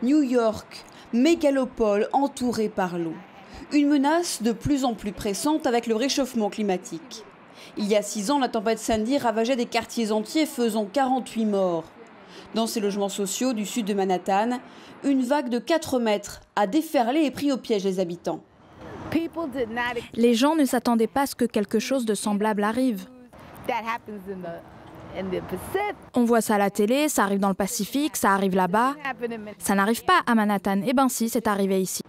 New York, mégalopole entourée par l'eau. Une menace de plus en plus pressante avec le réchauffement climatique. Il y a 6 ans, la tempête Sandy ravageait des quartiers entiers, faisant 48 morts. Dans ces logements sociaux du sud de Manhattan, une vague de 4 mètres a déferlé et pris au piège les habitants. Les gens ne s'attendaient pas à ce que quelque chose de semblable arrive. On voit ça à la télé, ça arrive dans le Pacifique, ça arrive là-bas. Ça n'arrive pas à Manhattan. Eh ben si, c'est arrivé ici.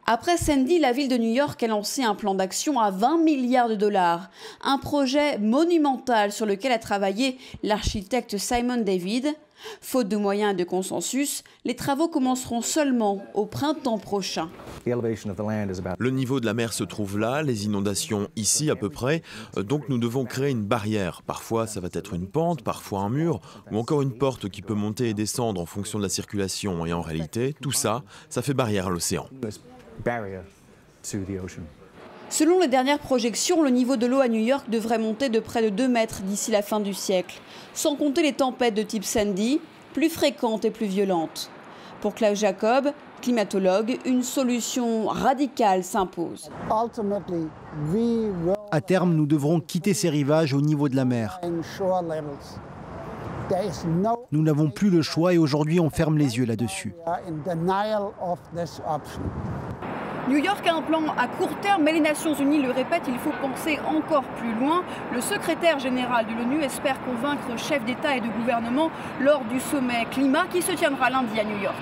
Après Sandy, la ville de New York a lancé un plan d'action à 20 milliards de dollars. Un projet monumental sur lequel a travaillé l'architecte Simon David. Faute de moyens et de consensus, les travaux commenceront seulement au printemps prochain. Le niveau de la mer se trouve là, les inondations ici à peu près, donc nous devons créer une barrière. Parfois ça va être une pente, parfois un mur, ou encore une porte qui peut monter et descendre en fonction de la circulation. Et en réalité, tout ça, ça fait barrière à l'océan. Selon les dernières projections, le niveau de l'eau à New York devrait monter de près de 2 mètres d'ici la fin du siècle, sans compter les tempêtes de type Sandy, plus fréquentes et plus violentes. Pour Klaus Jacob, climatologue, une solution radicale s'impose. À terme, nous devrons quitter ces rivages au niveau de la mer. Nous n'avons plus le choix et aujourd'hui on ferme les yeux là-dessus. New York a un plan à court terme, mais les Nations Unies le répètent, il faut penser encore plus loin. Le secrétaire général de l'ONU espère convaincre chefs d'État et de gouvernement lors du sommet climat qui se tiendra lundi à New York.